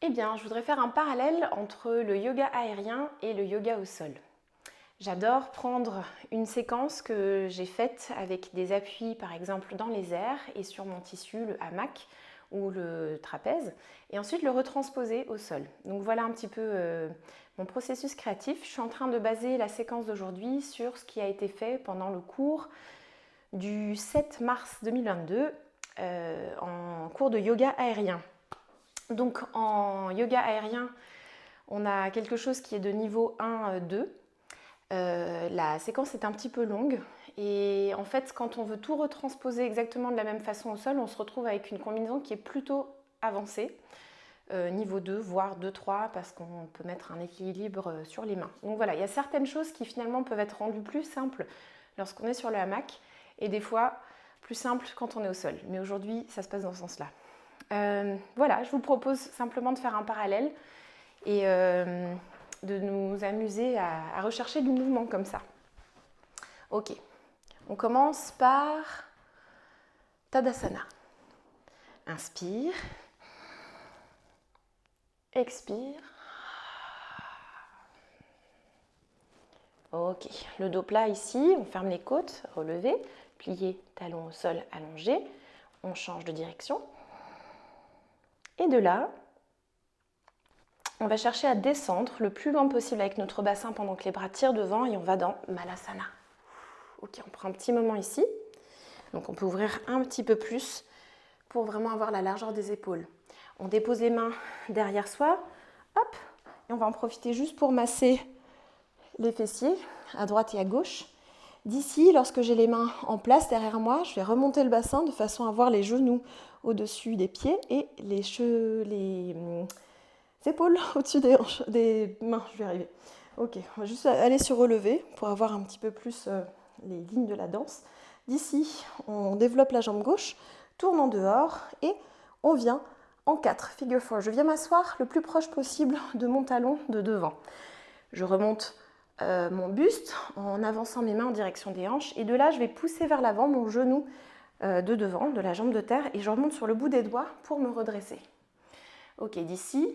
Eh bien, je voudrais faire un parallèle entre le yoga aérien et le yoga au sol. J'adore prendre une séquence que j'ai faite avec des appuis par exemple dans les airs et sur mon tissu, le hamac ou le trapèze, et ensuite le retransposer au sol. Donc voilà un petit peu mon processus créatif. Je suis en train de baser la séquence d'aujourd'hui sur ce qui a été fait pendant le cours du 7 mars 2022 en cours de yoga aérien. Donc en yoga aérien, on a quelque chose qui est de niveau 1-2. La séquence est un petit peu longue et en fait quand on veut tout retransposer exactement de la même façon au sol, on se retrouve avec une combinaison qui est plutôt avancée, niveau 2 voire 2-3 parce qu'on peut mettre un équilibre sur les mains. Donc voilà, il y a certaines choses qui finalement peuvent être rendues plus simples lorsqu'on est sur le hamac et des fois plus simples quand on est au sol. Mais aujourd'hui ça se passe dans ce sens-là. Voilà, je vous propose simplement de faire un parallèle et de nous amuser à rechercher du mouvement comme ça. Ok, on commence par Tadasana. Inspire, expire. Ok, le dos plat ici, on ferme les côtes, relevé, plié, talon au sol, allongé. On change de direction. Et de là, on va chercher à descendre le plus loin possible avec notre bassin pendant que les bras tirent devant et on va dans Malasana. Ok, on prend un petit moment ici. Donc on peut ouvrir un petit peu plus pour vraiment avoir la largeur des épaules. On dépose les mains derrière soi, hop, et on va en profiter juste pour masser les fessiers à droite et à gauche. D'ici, lorsque j'ai les mains en place derrière moi, je vais remonter le bassin de façon à avoir les genoux au-dessus des pieds et les épaules au-dessus des mains. Je vais y arriver. Ok, on va juste aller sur relevé pour avoir un petit peu plus les lignes de la danse. D'ici, on développe la jambe gauche, tourne en dehors et on vient en 4, figure 4. Je viens m'asseoir le plus proche possible de mon talon de devant. Je remonte mon buste en avançant mes mains en direction des hanches et de là, je vais pousser vers l'avant mon genou de devant, de la jambe de terre et je remonte sur le bout des doigts pour me redresser. Ok, d'ici.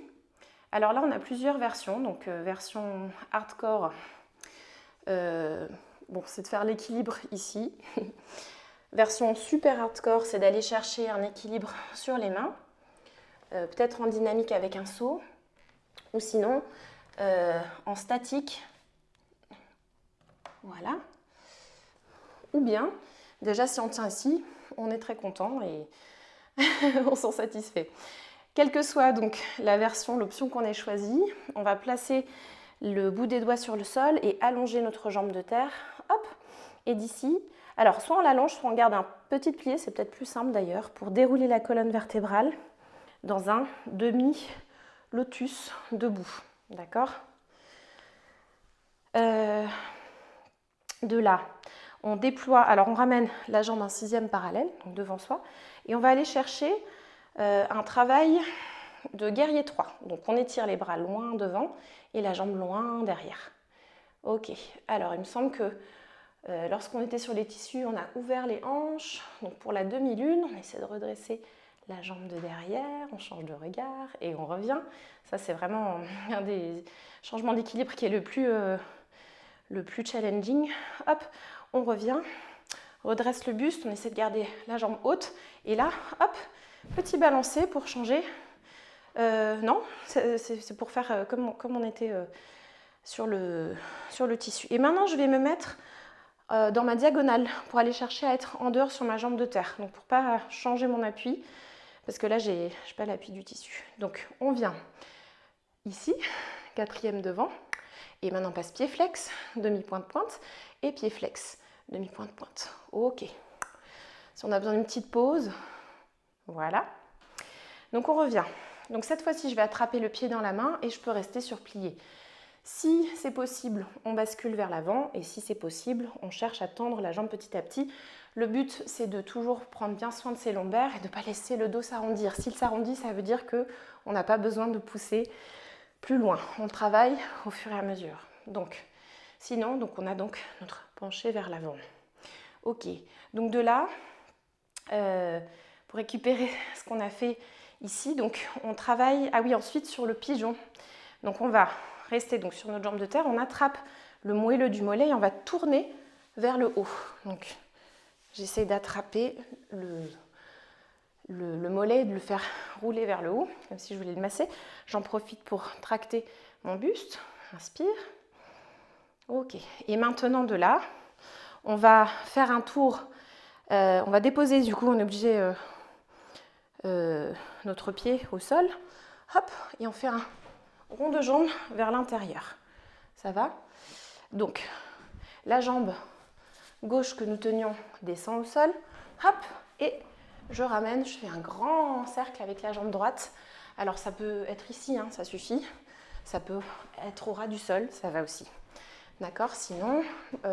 Alors là, on a plusieurs versions. Donc, version hardcore, bon, c'est de faire l'équilibre ici. Version super hardcore, c'est d'aller chercher un équilibre sur les mains, peut-être en dynamique avec un saut, ou sinon en statique. Voilà. Ou bien, déjà si on tient ici, on est très content et on s'en satisfait. Quelle que soit donc la version, l'option qu'on ait choisie, on va placer le bout des doigts sur le sol et allonger notre jambe de terre. Hop. Et d'ici, alors soit on l'allonge, soit on garde un petit plié, c'est peut-être plus simple d'ailleurs, pour dérouler la colonne vertébrale dans un demi-lotus debout. D'accord ? De là, on déploie, alors on ramène la jambe en 6e parallèle, donc devant soi, et on va aller chercher un travail de guerrier 3. Donc on étire les bras loin devant et la jambe loin derrière. Ok, alors il me semble que lorsqu'on était sur les tissus, on a ouvert les hanches. Donc pour la demi-lune, on essaie de redresser la jambe de derrière, on change de regard et on revient. Ça c'est vraiment un des changements d'équilibre qui est le plus challenging. Hop, on revient, redresse le buste, on essaie de garder la jambe haute. Et là, hop, petit balancé pour changer. Non, c'est pour faire comme on était sur le tissu. Et maintenant, je vais me mettre dans ma diagonale pour aller chercher à être en dehors sur ma jambe de terre. Donc pour ne pas changer mon appui, parce que là, je n'ai pas l'appui du tissu. Donc on vient ici, 4e devant. Et maintenant, on passe pied flex, demi-pointe-pointe, et pied flex, demi-pointe-pointe. Ok. Si on a besoin d'une petite pause, voilà. Donc on revient. Donc cette fois-ci, je vais attraper le pied dans la main et je peux rester sur plié. Si c'est possible, on bascule vers l'avant et si c'est possible, on cherche à tendre la jambe petit à petit. Le but, c'est de toujours prendre bien soin de ses lombaires et de ne pas laisser le dos s'arrondir. S'il s'arrondit, ça veut dire qu'on n'a pas besoin de pousser plus loin. On travaille au fur et à mesure. Donc, sinon, on a donc notre penché vers l'avant. Ok, donc de là, pour récupérer ce qu'on a fait ici. Donc on travaille, ah oui, ensuite sur le pigeon. Donc on va rester donc sur notre jambe de terre, on attrape le moelleux du mollet et on va tourner vers le haut. Donc j'essaie d'attraper le mollet et de le faire rouler vers le haut, comme si je voulais le masser. J'en profite pour tracter mon buste. Inspire. Ok. Et maintenant de là, on va faire un tour. On va déposer, du coup, on est obligé notre pied au sol. Hop, et on fait un rond de jambe vers l'intérieur. Ça va? Donc, la jambe gauche que nous tenions descend au sol. Hop, et je ramène, je fais un grand cercle avec la jambe droite. Alors, ça peut être ici, hein, ça suffit. Ça peut être au ras du sol, ça va aussi. D'accord? Sinon,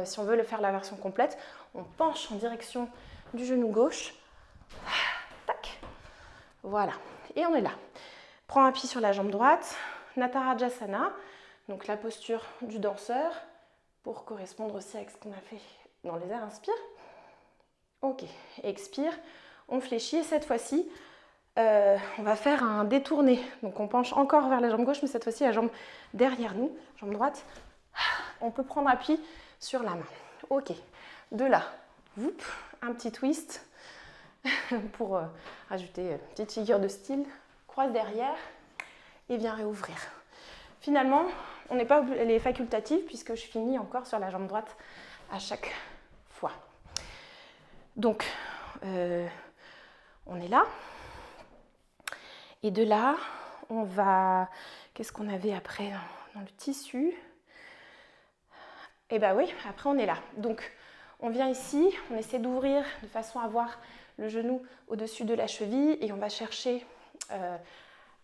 si on veut le faire la version complète, on penche en direction du genou gauche. Tac. Voilà. Et on est là. Prends appui sur la jambe droite. Natarajasana. Donc la posture du danseur pour correspondre aussi avec ce qu'on a fait dans les airs. Inspire. Ok. Expire. On fléchit et cette fois-ci, on va faire un détourné. Donc on penche encore vers la jambe gauche, mais cette fois-ci la jambe derrière nous, jambe droite. On peut prendre appui sur la main. Ok. De là, un petit twist pour rajouter une petite figure de style. Croise derrière et viens réouvrir. Finalement, on n'est pas les facultatives puisque je finis encore sur la jambe droite à chaque fois. Donc, on est là. Et de là, on va... Qu'est-ce qu'on avait après dans le tissu? Eh bien oui, après on est là. Donc, on vient ici, on essaie d'ouvrir de façon à avoir le genou au-dessus de la cheville et on va chercher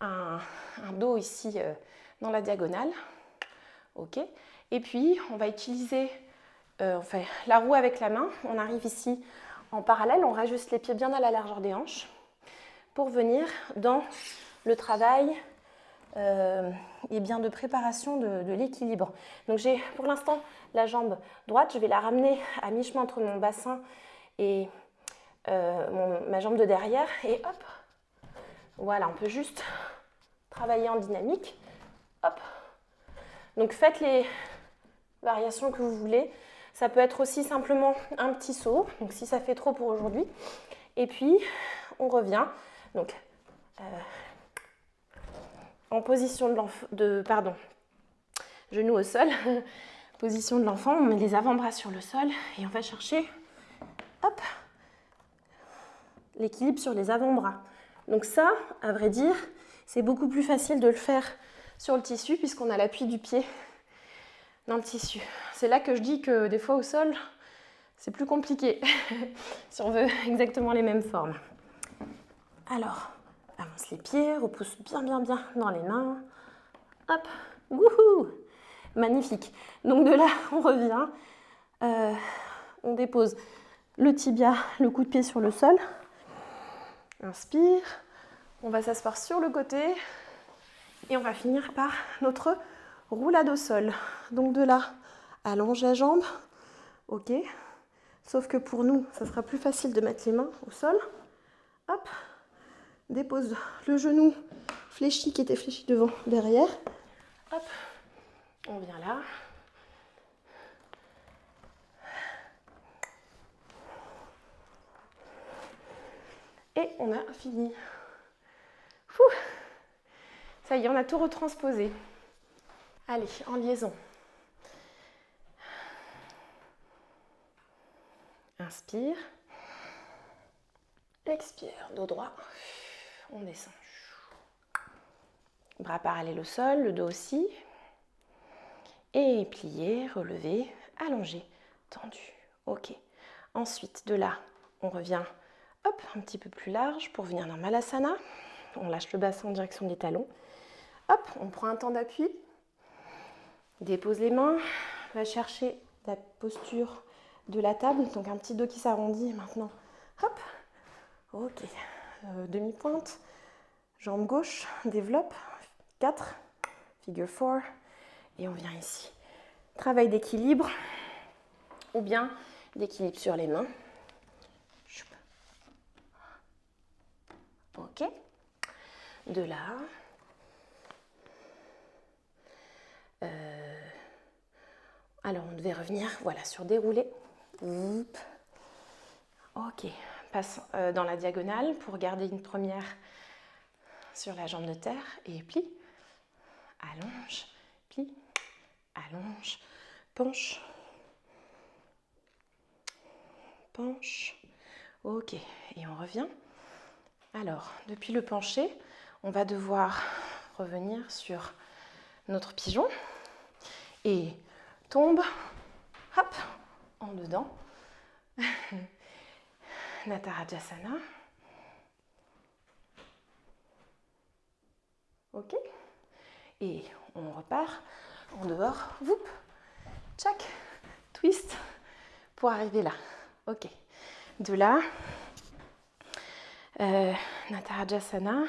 un dos ici dans la diagonale. Ok. Et puis, on va utiliser on fait la roue avec la main. On arrive ici en parallèle, on rajuste les pieds bien à la largeur des hanches pour venir dans le travail et bien de préparation de l'équilibre. Donc j'ai pour l'instant la jambe droite, je vais la ramener à mi-chemin entre mon bassin et ma jambe de derrière et hop, voilà, on peut juste travailler en dynamique, hop. Donc faites les variations que vous voulez, ça peut être aussi simplement un petit saut, donc si ça fait trop pour aujourd'hui, et puis on revient, donc en position genou au sol, position de l'enfant, on met les avant-bras sur le sol et on va chercher, hop, l'équilibre sur les avant-bras. Donc ça, à vrai dire, c'est beaucoup plus facile de le faire sur le tissu puisqu'on a l'appui du pied dans le tissu. C'est là que je dis que des fois au sol, c'est plus compliqué si on veut exactement les mêmes formes. Alors, avance les pieds, repousse bien dans les mains. Hop, wouhou, magnifique. Donc de là, on revient, on dépose le tibia, le coup de pied sur le sol. Inspire, on va s'asseoir sur le côté et on va finir par notre roulade au sol. Donc de là, allonge la jambe, ok. Sauf que pour nous, ça sera plus facile de mettre les mains au sol. Hop, dépose le genou fléchi qui était fléchi devant, derrière. Hop, on vient là. Et on a fini. Fouh. Ça y est, on a tout retransposé. Allez, en liaison. Inspire. Expire, dos droit. On descend. Bras parallèles au sol, le dos aussi. Et plié, relevé, allongé, tendu. Ok. Ensuite, de là, on revient hop, un petit peu plus large pour venir dans Malasana. On lâche le bassin en direction des talons. Hop, on prend un temps d'appui. Dépose les mains. Va chercher la posture de la table. Donc un petit dos qui s'arrondit maintenant. Hop. Ok. Demi-pointe. Jambe gauche. Développe. 4. Figure 4. Et on vient ici. Travail d'équilibre. Ou bien d'équilibre sur les mains. Ok. De là. Alors, on devait revenir, voilà, sur dérouler. Ok, passe dans la diagonale pour garder une première sur la jambe de terre et plie, allonge, plie, allonge, penche, penche. Ok, et on revient. Alors, depuis le penché, on va devoir revenir sur notre pigeon et tombe, hop, en dedans. Natarajasana. Ok. Et on repart en dehors. Whoop, tchac, twist pour arriver là. Ok. De là, Natarajasana.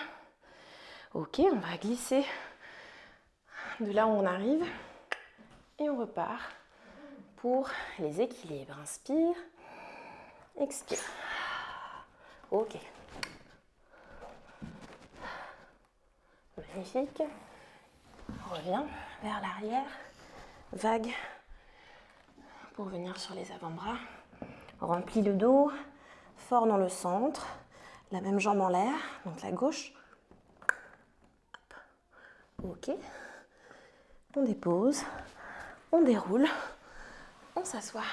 Ok, on va glisser de là où on arrive et on repart pour les équilibres. Inspire, expire. Ok. Magnifique. Reviens vers l'arrière. Vague pour venir sur les avant-bras. Remplis le dos, fort dans le centre. La même jambe en l'air, donc la gauche. Ok. On dépose, on déroule, on s'assoit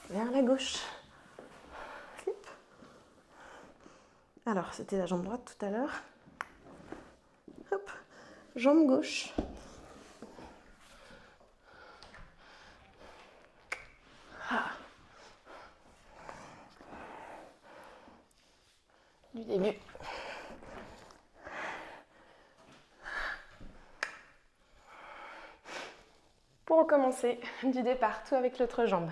vers la gauche. Flip. Alors, c'était la jambe droite tout à l'heure. Hop, jambe gauche. Ah. Du début. Pour recommencer, du départ, tout avec l'autre jambe.